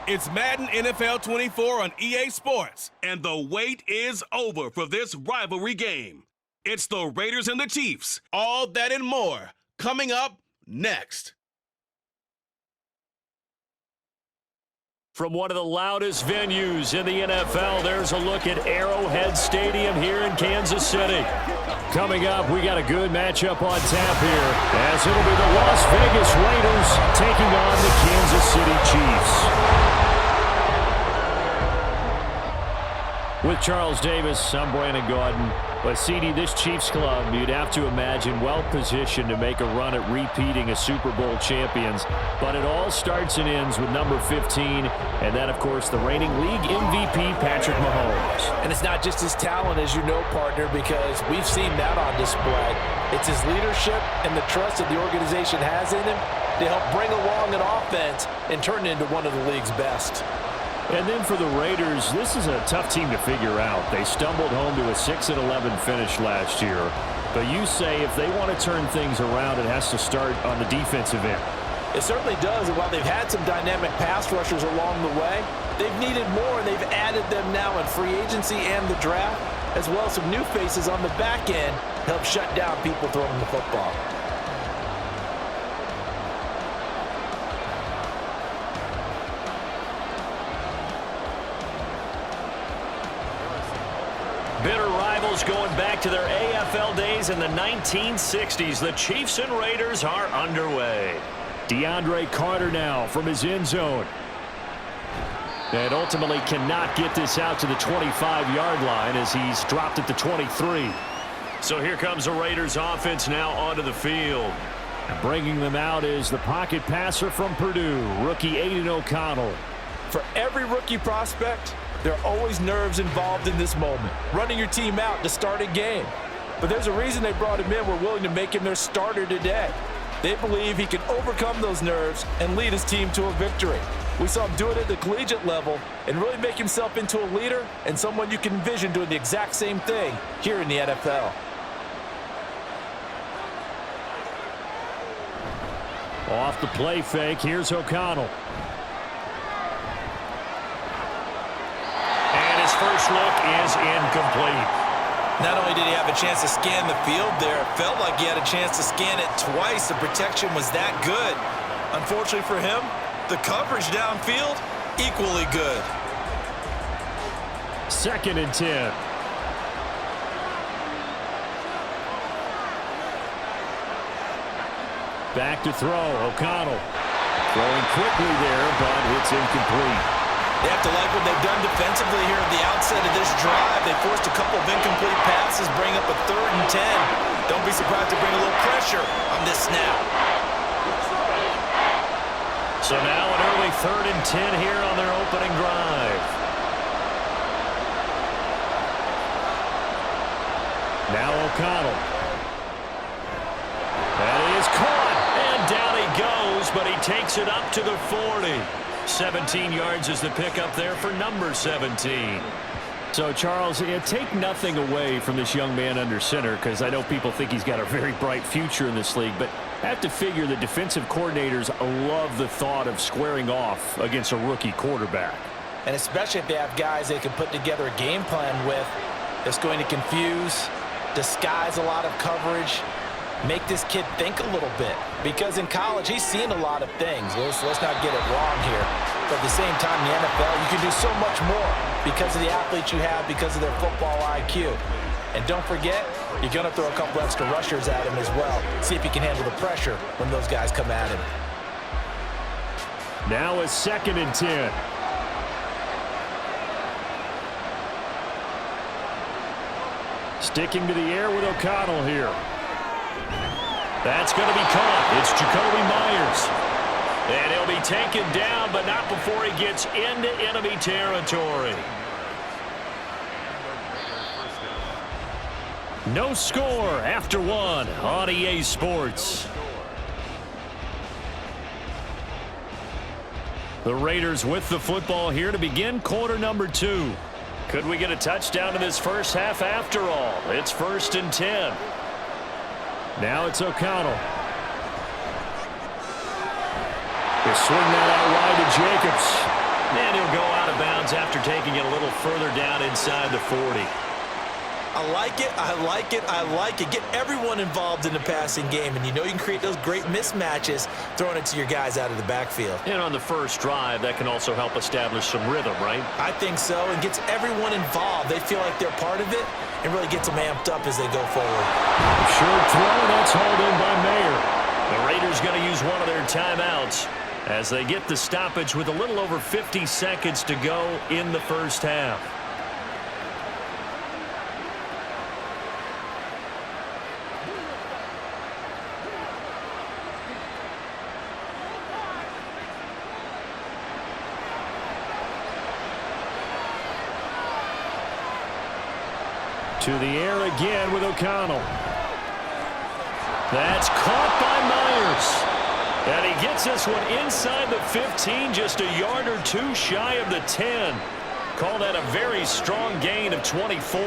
It's Madden NFL 24 on EA Sports, and the wait is over for this rivalry game. It's the Raiders and the Chiefs. All that and more coming up next. From one of the loudest venues in the NFL, there's a look at Arrowhead Stadium here in Kansas City. Coming up, we got a good matchup on tap here, as it'll be the Las Vegas Raiders taking on the Kansas City Chiefs. With Charles Davis, I'm Brandon Gordon. But, CD, this Chiefs club, you'd have to imagine well-positioned to make a run at repeating as Super Bowl champions. But it all starts and ends with number 15, and that, of course, the reigning league MVP, Patrick Mahomes. And it's not just his talent, as you know, partner, because we've seen that on display. It's his leadership and the trust that the organization has in him to help bring along an offense and turn it into one of the league's best. And then for the Raiders, this is a tough team to figure out. They stumbled home to a 6-11 finish last year. But you say if they want to turn things around, it has to start on the defensive end. It certainly does. And while they've had some dynamic pass rushers along the way, they've needed more, and they've added them now in free agency and the draft, as well as some new faces on the back end to help shut down people throwing the football. Bitter rivals going back to their AFL days in the 1960s. The Chiefs and Raiders are underway. DeAndre Carter now from his end zone. And ultimately cannot get this out to the 25-yard line as he's dropped at the 23. So here comes the Raiders offense now onto the field. Bringing them out is the pocket passer from Purdue, rookie Aiden O'Connell. For every rookie prospect, there are always nerves involved in this moment, running your team out to start a game. But there's a reason they brought him in. We're willing to make him their starter today. They believe he can overcome those nerves and lead his team to a victory. We saw him do it at the collegiate level and really make himself into a leader and someone you can envision doing the exact same thing here in the NFL. Off the play fake, here's O'Connell. First look is incomplete. Not only did he have a chance to scan the field there, it felt like he had a chance to scan it twice. The protection was that good. Unfortunately for him, the coverage downfield, equally good. 2nd and 10. Back to throw, O'Connell. Throwing quickly there, but it's incomplete. They have to like what they've done defensively here at the outset of this drive. They forced a couple of incomplete passes, bring up a 3rd and 10. Don't be surprised to bring a little pressure on this snap. So now an early 3rd and 10 here on their opening drive. Now O'Connell. That is caught, and down he goes, but he takes it up to the 40. 17 yards is the pickup there for number 17. So, Charles, take nothing away from this young man under center, because I know people think he's got a very bright future in this league, but I have to figure the defensive coordinators love the thought of squaring off against a rookie quarterback. And especially if they have guys they can put together a game plan with that's going to confuse, disguise a lot of coverage, make this kid think a little bit. Because in college, he's seen a lot of things. Let's not get it wrong here. But at the same time, in the NFL, you can do so much more because of the athletes you have, because of their football IQ. And don't forget, you're going to throw a couple extra rushers at him as well. See if he can handle the pressure when those guys come at him. Now a 2nd and 10. Sticking to the air with O'Connell here. That's going to be caught. It's Jacoby Myers. And he'll be taken down, but not before he gets into enemy territory. No score after 1 on EA Sports. The Raiders with the football here to begin quarter number 2. Could we get a touchdown in this first half after all? It's 1st and 10. Now it's O'Connell. They swing that out wide to Jacobs. And he'll go out of bounds after taking it a little further down inside the 40. I like it, I like it, I like it. Get everyone involved in the passing game, and you know you can create those great mismatches throwing it to your guys out of the backfield. And on the first drive, that can also help establish some rhythm, right? I think so, and gets everyone involved. They feel like they're part of it and really gets them amped up as they go forward. Short throw, that's hauled in by Mayer. The Raiders going to use one of their timeouts as they get the stoppage with a little over 50 seconds to go in the first half. To the air again with O'Connell. That's caught by Myers. And he gets this one inside the 15, just a yard or two shy of the 10. Call that a very strong gain of 24.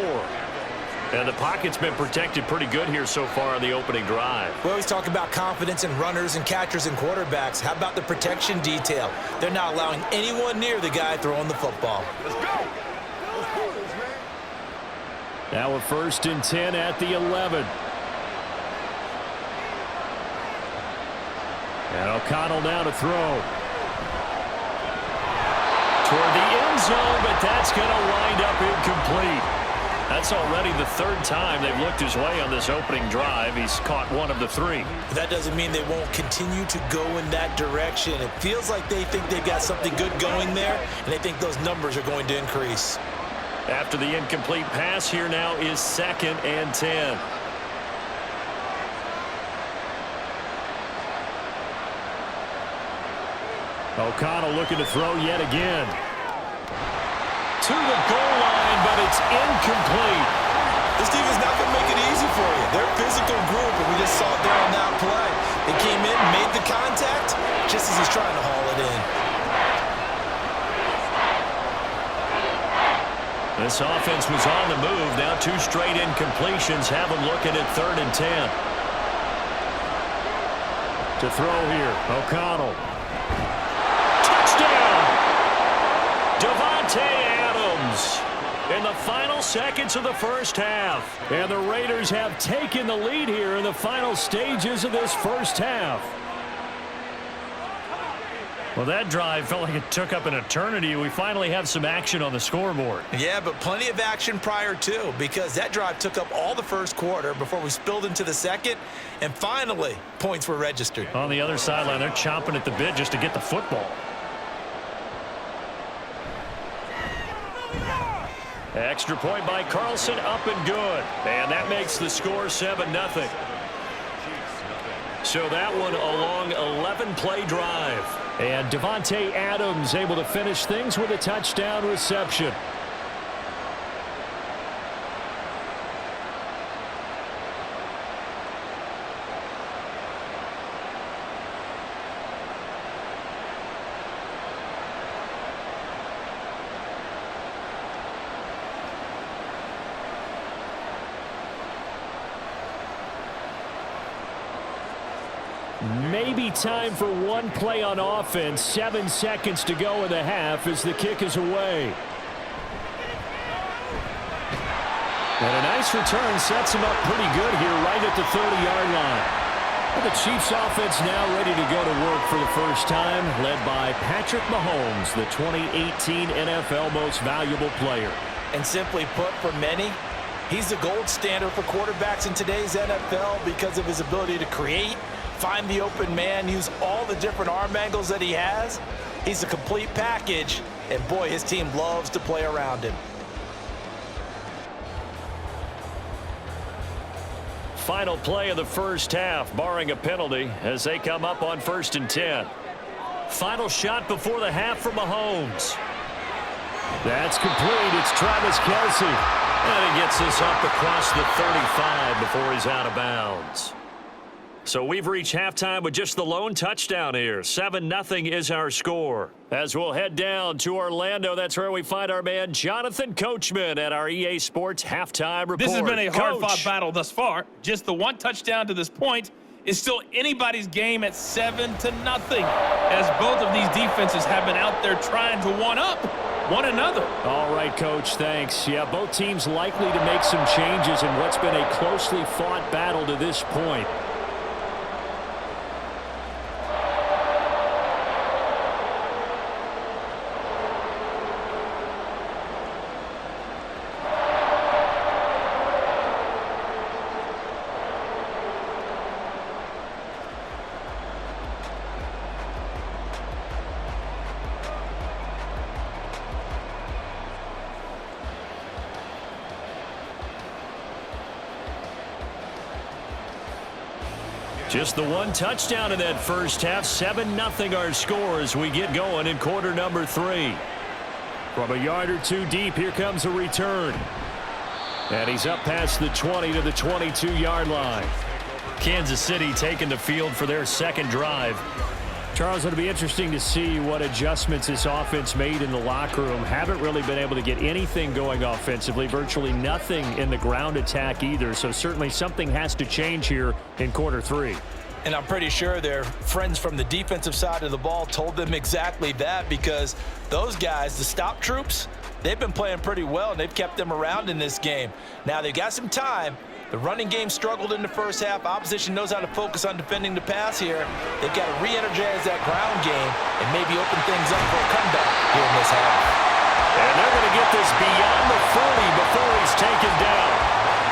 And the pocket's been protected pretty good here so far on the opening drive. We always talk about confidence in runners and catchers and quarterbacks. How about the protection detail? They're not allowing anyone near the guy throwing the football. Let's go. Now a 1st and 10 at the 11. And O'Connell now to throw. Toward the end zone, but that's going to wind up incomplete. That's already the 3rd time they've looked his way on this opening drive. He's caught one of the 3. That doesn't mean they won't continue to go in that direction. It feels like they think they've got something good going there, and they think those numbers are going to increase. After the incomplete pass, here now is 2nd and 10. O'Connell looking to throw yet again. To the goal line, but it's incomplete. This team is not going to make it easy for you. They're a physical group, and we just saw it there on that play. They came in, made the contact, just as he's trying to haul it in. This offense was on the move. Now 2 straight incompletions have them looking at 3rd and 10. To throw here, O'Connell. Touchdown! Davante Adams in the final seconds of the first half. And the Raiders have taken the lead here in the final stages of this first half. Well, that drive felt like it took up an eternity. We finally have some action on the scoreboard. Yeah, but plenty of action prior to, because that drive took up all the first quarter before we spilled into the second, and finally, points were registered. On the other sideline, they're chomping at the bit just to get the football. Extra point by Carlson, up and good. And that makes the score 7-0. So that one a long 11-play drive. And Davante Adams able to finish things with a touchdown reception. Maybe time for one play on offense. 7 seconds to go in the half as the kick is away. And a nice return sets him up pretty good here right at the 30-yard line. Well, the Chiefs offense now ready to go to work for the first time, led by Patrick Mahomes, the 2018 NFL Most Valuable Player. And simply put, for many, he's the gold standard for quarterbacks in today's NFL because of his ability to create, find the open man, use all the different arm angles that he has. He's a complete package, and boy, his team loves to play around him. Final play of the first half, barring a penalty, as they come up on 1st and 10. Final shot before the half for Mahomes. That's complete. It's Travis Kelce. And he gets this up across the 35 before he's out of bounds. So we've reached halftime with just the lone touchdown here. 7-0 is our score. As we'll head down to Orlando, that's where we find our man Jonathan Coachman at our EA Sports Halftime Report. This has been a hard-fought Coach. battle thus far. Just the one touchdown to this point is still anybody's game at 7-0, as both of these defenses have been out there trying to one-up one another. All right, Coach, thanks. Yeah, both teams likely to make some changes in what's been a closely fought battle to this point. Just the one touchdown in that first half. 7-0 our score as we get going in quarter number 3. From a yard or two deep, here comes a return. And he's up past the 20 to the 22-yard line. Kansas City taking the field for their second drive. Charles, it'll be interesting to see what adjustments this offense made in the locker room. Haven't really been able to get anything going offensively, virtually nothing in the ground attack either. So certainly something has to change here in quarter 3. And I'm pretty sure their friends from the defensive side of the ball told them exactly that, because those guys, the stop troops, they've been playing pretty well, and they've kept them around in this game. Now, they've got some time. The running game struggled in the first half. Opposition knows how to focus on defending the pass here. They've got to re-energize that ground game and maybe open things up for a comeback here in this half. And they're going to get this beyond the 40 before he's taken down.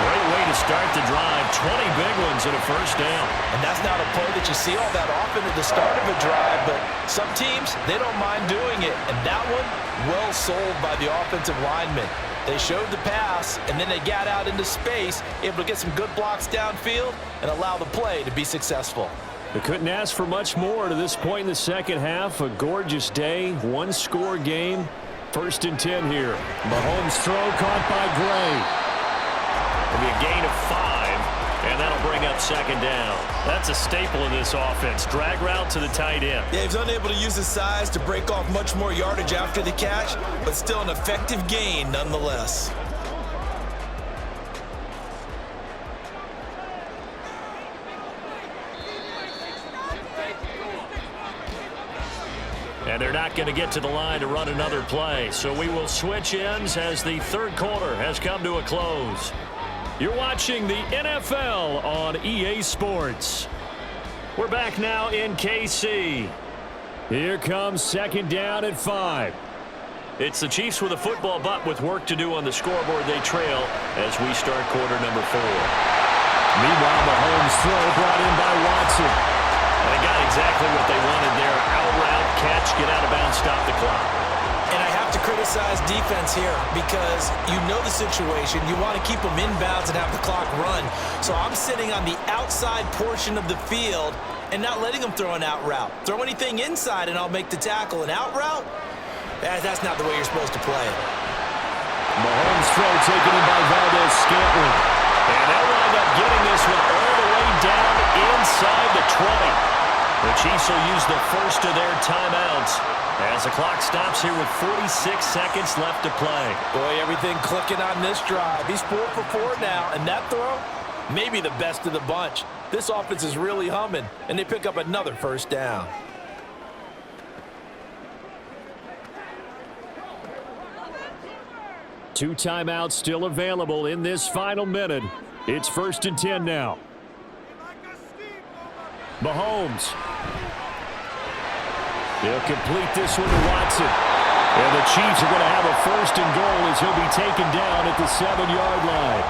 Great way to start the drive. 20 big ones and a first down. And that's not a play that you see all that often at the start of a drive, but some teams, they don't mind doing it. And that one, well sold by the offensive lineman. They showed the pass, and then they got out into space, able to get some good blocks downfield and allow the play to be successful. They couldn't ask for much more to this point in the second half. A gorgeous day, one-score game. 1st and 10 here. Mahomes' throw caught by Gray. It'll be a gain of 5, and that'll bring up second down. That's a staple of this offense. Drag route to the tight end. Yeah, he's unable to use his size to break off much more yardage after the catch, but still an effective gain nonetheless. And they're not going to get to the line to run another play. So we will switch ends as the third quarter has come to a close. You're watching the NFL on EA Sports. We're back now in KC. Here comes second down at 5. It's the Chiefs with a football, but with work to do on the scoreboard. They trail as we start quarter number 4. Meanwhile, Mahomes' throw brought in by Watson. And they got exactly what they wanted there. Out route, catch, get out of bounds, stop the clock. And I have to criticize defense here because you know the situation. You want to keep them inbounds and have the clock run. So I'm sitting on the outside portion of the field and not letting them throw an out route. Throw anything inside and I'll make the tackle. An out route? That's not the way you're supposed to play it. Mahomes' throw taken in by Valdez-Scantling. And they'll wind up getting this one all the way down inside the 20. The Chiefs will use the first of their timeouts as the clock stops here with 46 seconds left to play. Boy, everything clicking on this drive. He's 4 for 4 now, and that throw, maybe the best of the bunch. This offense is really humming, and they pick up another first down. Two timeouts still available in this final minute. It's 1st and 10 now. Mahomes. He'll complete this one to Watson. And the Chiefs are going to have a 1st and goal as he'll be taken down at the 7-yard line.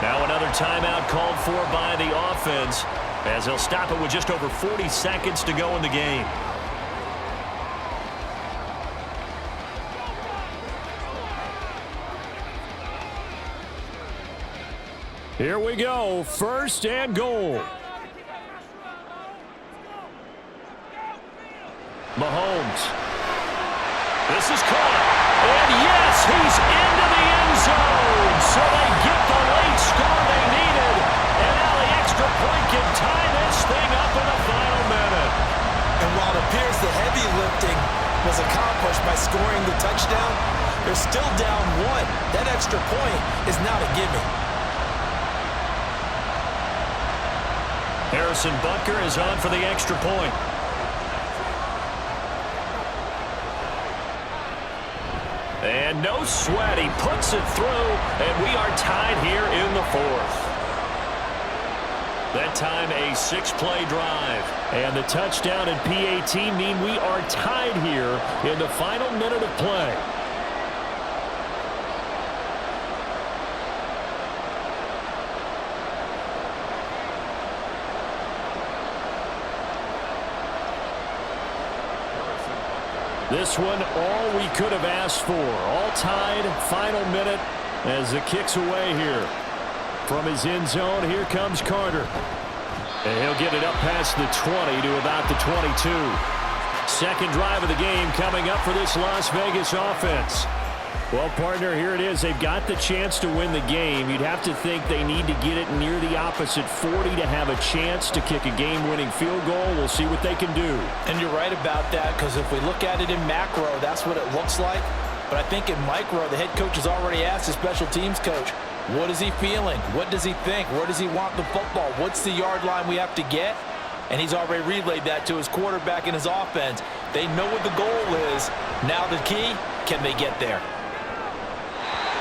Now another timeout called for by the offense as they'll stop it with just over 40 seconds to go in the game. Here we go, 1st and goal. Mahomes. This is caught. And yes, he's into the end zone. So they get the late score they needed. And now the extra point can tie this thing up. lifting was accomplished by scoring the touchdown. They're still down 1. That extra point is not a gimme. Harrison Butker is on for the extra point. And no sweat, he puts it through, and we are tied here in the 4th. That time a 6-play drive. And the touchdown and PAT mean we are tied here in the final minute of play. This one, all we could have asked for. All tied, final minute as the kick's away here. From his end zone, here comes Carter. And he'll get it up past the 20 to about the 22. Second drive of the game coming up for this Las Vegas offense. Well, partner, here it is. They've got the chance to win the game. You'd have to think they need to get it near the opposite 40 to have a chance to kick a game-winning field goal. We'll see what they can do. And you're right about that, because if we look at it in macro, that's what it looks like. But I think in micro, the head coach has already asked the special teams coach, what is he feeling? What does he think? Where does he want the football? What's the yard line we have to get? And he's already relayed that to his quarterback and his offense. They know what the goal is. Now the key, can they get there?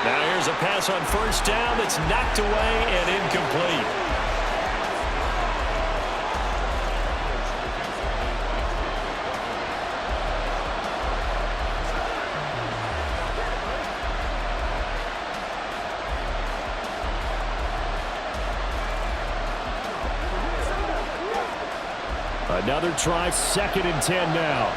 Now here's a pass on first down that's knocked away and incomplete. Another try, 2nd and 10 now.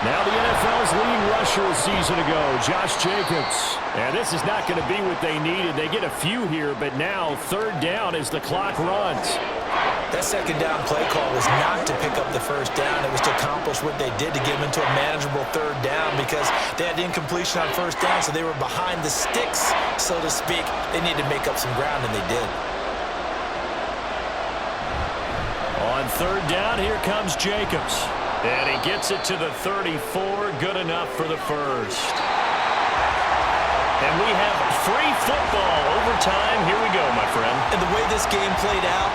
Now the NFL's leading rusher a season ago, Josh Jacobs. And this is not going to be what they needed. They get a few here, but now 3rd down as the clock runs. That 2nd down play call was not to pick up the 1st down. It was to accomplish what they did to get them into a manageable 3rd down, because they had incompletion on 1st down, so they were behind the sticks, so to speak. They needed to make up some ground, and they did. On 3rd down, here comes Jacobs. And he gets it to the 34, good enough for the 1st. And we have free football overtime. Here we go, my friend. And the way this game played out,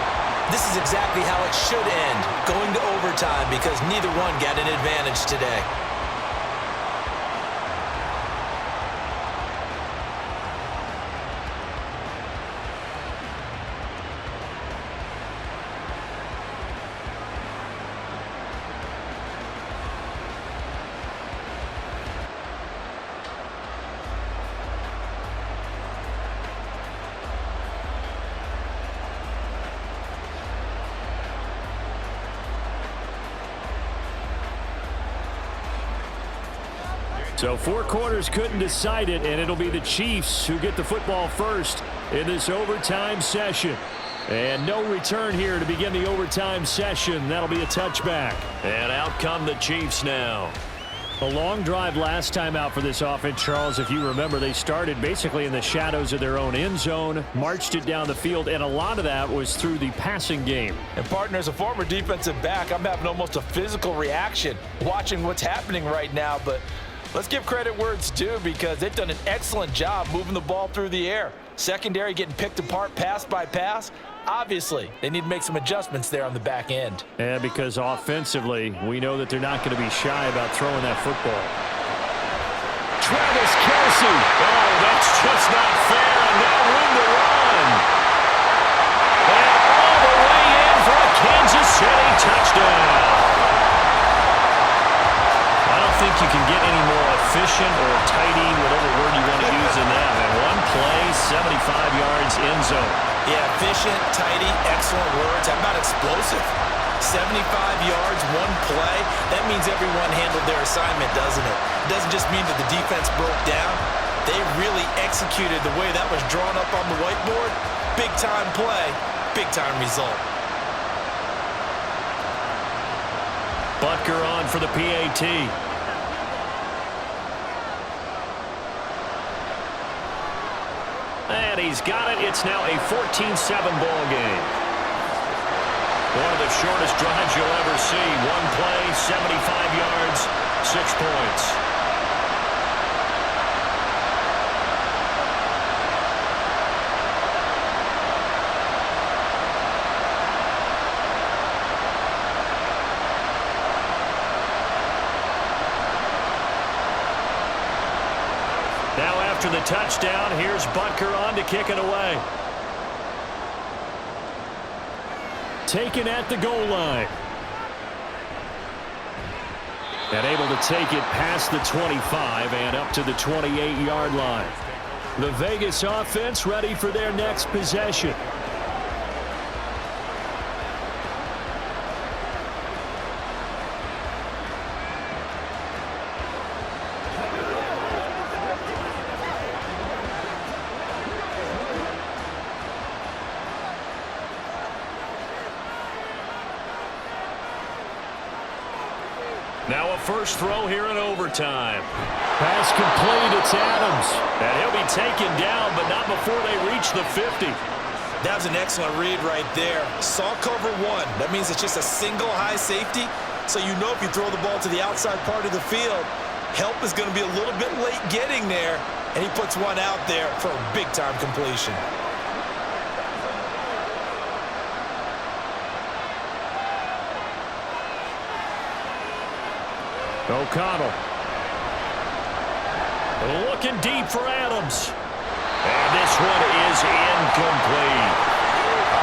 this is exactly how it should end, going to overtime, because neither one got an advantage today. So 4 quarters couldn't decide it, and it'll be the Chiefs who get the football first in this overtime session. And no return here to begin the overtime session. That'll be a touchback. And out come the Chiefs now. A long drive last time out for this offense, Charles. If you remember, they started basically in the shadows of their own end zone, marched it down the field, and a lot of that was through the passing game. And, partner, as a former defensive back, I'm having almost a physical reaction watching what's happening right now. But let's give credit where it's due, because they've done an excellent job moving the ball through the air. Secondary getting picked apart pass by pass. Obviously, they need to make some adjustments there on the back end. And because offensively, we know that they're not going to be shy about throwing that football. Travis Kelce. Oh, that's just not fair, and no room to run. And all the way in for a Kansas City touchdown. I don't think you can get any more efficient or tidy, whatever word you want to use in that. And one play, 75 yards, end zone. Yeah, efficient, tidy, excellent words. How about explosive? 75 yards, one play. That means everyone handled their assignment, doesn't it? It doesn't just mean that the defense broke down. They really executed the way that was drawn up on the whiteboard. Big-time play, big-time result. Butker on for the PAT. And he's got it. It's now a 14-7 ball game. One of the shortest drives you'll ever see. One play, 75 yards, 6 points. Now after the touchdown, here's Butker on to kick it away. Taken at the goal line. And able to take it past the 25 and up to the 28-yard line. The Vegas offense ready for their next possession. Now a first throw here in overtime. Pass complete, it's Adams. And he'll be taken down, but not before they reach the 50. That was an excellent read right there. Saw cover one. That means it's just a single high safety. So you know if you throw the ball to the outside part of the field, help is going to be a little bit late getting there. And he puts one out there for a big-time completion. O'Connell. Looking deep for Adams. And this one is incomplete.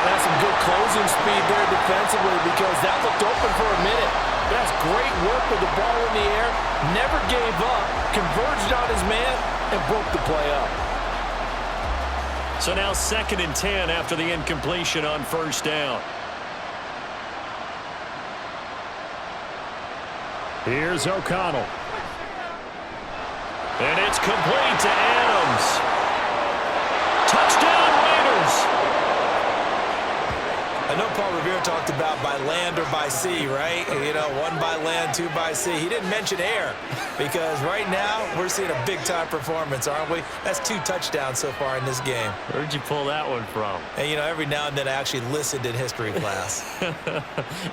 That's some good closing speed there defensively because that looked open for a minute. That's great work with the ball in the air. Never gave up. Converged on his man and broke the play up. So now 2nd and 10 after the incompletion on first down. Here's O'Connell. And it's complete to Adams. Touchdown, Raiders. I know Paul Revere talked about by land or by sea, right? You know, 1 by land, 2 by sea. He didn't mention air because right now we're seeing a big-time performance, aren't we? That's 2 touchdowns so far in this game. Where'd you pull that one from? And, you know, every now and then I actually listened in history class.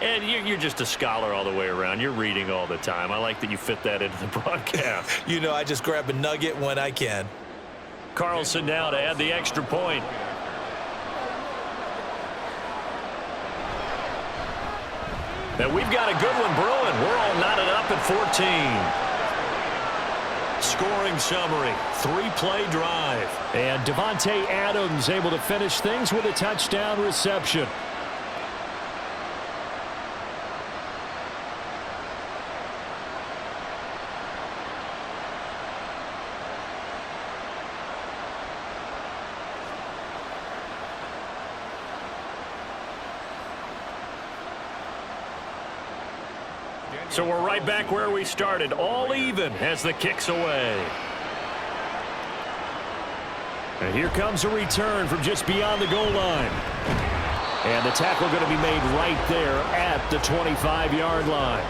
And you're just a scholar all the way around. You're reading all the time. I like that you fit that into the broadcast. You know, I just grab a nugget when I can. Carlson now to add the extra point. And we've got a good one brewing. We're all knotted up at 14. Scoring summary, 3-play drive. And Devontae Adams able to finish things with a touchdown reception. So we're right back where we started, all even as the kick's away. And here comes a return from just beyond the goal line. And the tackle going to be made right there at the 25-yard line.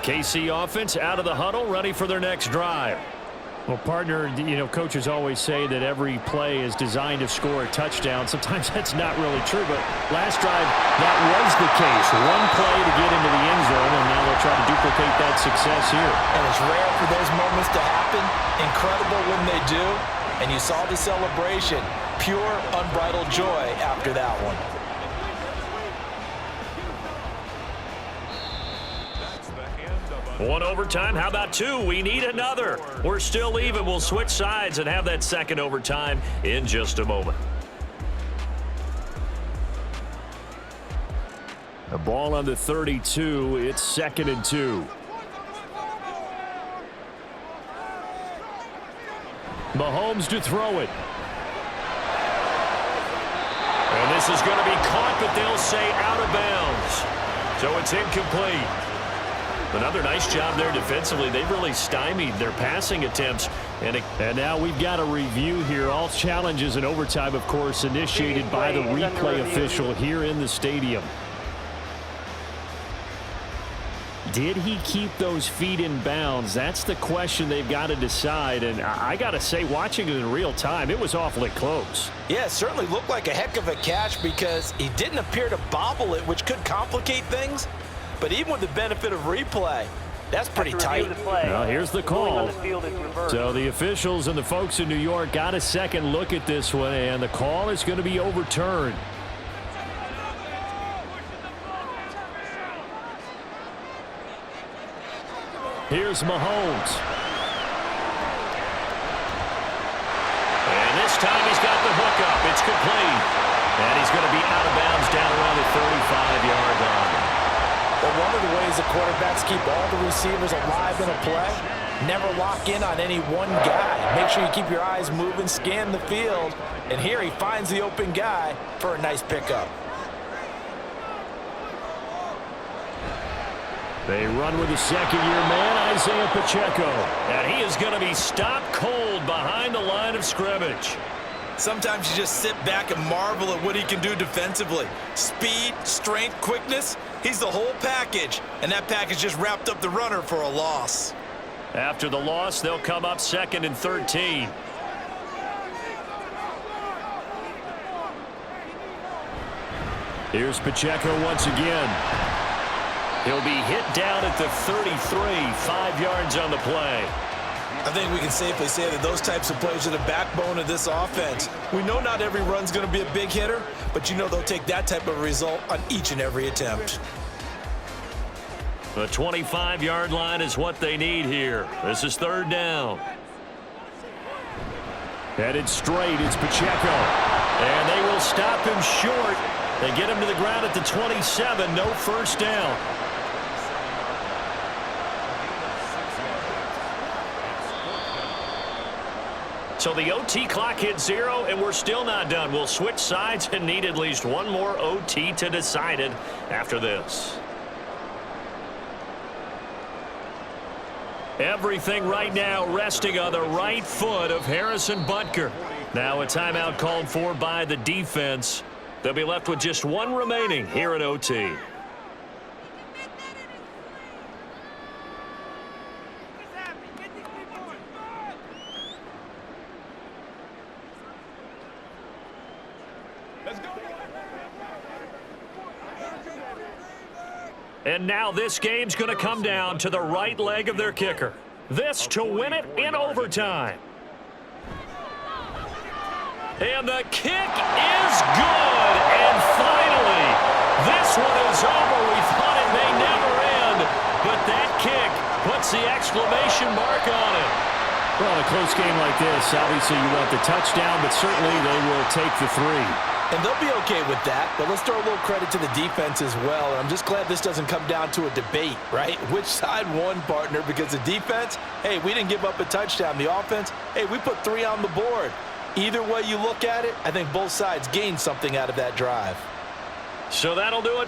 KC offense out of the huddle, ready for their next drive. Well, partner, you know, coaches always say that every play is designed to score a touchdown. Sometimes that's not really true, but last drive, that was the case. One play to get into the end zone, and now they'll try to duplicate that success here. And it's rare for those moments to happen. Incredible when they do. And you saw the celebration. Pure, unbridled joy after that one. One overtime. How about 2? We need another. We're still even. We'll switch sides and have that second overtime in just a moment. The ball on the 32. It's 2nd and 2. Mahomes to throw it. And this is going to be caught, but they'll say out of bounds. So it's incomplete. Another nice job there defensively. They've really stymied their passing attempts. And now we've got a review here. All challenges in overtime, of course, initiated by the replay official here in the stadium. Did he keep those feet in bounds? That's the question they've got to decide. And I got to say, watching it in real time, it was awfully close. Yeah, it certainly looked like a heck of a catch because he didn't appear to bobble it, which could complicate things. But even with the benefit of replay, that's pretty tight. Well, here's the call. So the officials and the folks in New York got a second look at this one, and the call is going to be overturned. Here's Mahomes. And this time he's got the hook up. It's complete. And he's going to be out of bounds down around the 35-yard line. But one of the ways the quarterbacks keep all the receivers alive in a play, never lock in on any one guy. Make sure you keep your eyes moving, scan the field. And here he finds the open guy for a nice pickup. They run with the second-year man, Isaiah Pacheco. And he is going to be stopped cold behind the line of scrimmage. Sometimes you just sit back and marvel at what he can do defensively. Speed, strength, quickness, he's the whole package. And that package just wrapped up the runner for a loss. After the loss, they'll come up 2nd and 13. Here's Pacheco once again. He'll be hit down at the 33, 5 yards on the play. I think we can safely say that those types of plays are the backbone of this offense. We know not every run's going to be a big hitter, but you know they'll take that type of result on each and every attempt. The 25-yard line is what they need here. This is 3rd down. Headed straight, it's Pacheco. And they will stop him short. They get him to the ground at the 27, no first down. So the OT clock hit 0, and we're still not done. We'll switch sides and need at least one more OT to decide it after this. Everything right now resting on the right foot of Harrison Butker. Now a timeout called for by the defense. They'll be left with just one remaining here at OT. And now this game's going to come down to the right leg of their kicker. This to win it in overtime. And the kick is good. And finally, this one is over. We thought it may never end. But that kick puts the exclamation mark on it. Well, in a close game like this, obviously you want the touchdown, but certainly they will take the 3. And they'll be okay with that, but let's throw a little credit to the defense as well. And I'm just glad this doesn't come down to a debate, right? Which side won, partner? Because the defense, hey, we didn't give up a touchdown. The offense, hey, we put 3 on the board. Either way you look at it, I think both sides gained something out of that drive. So that'll do it.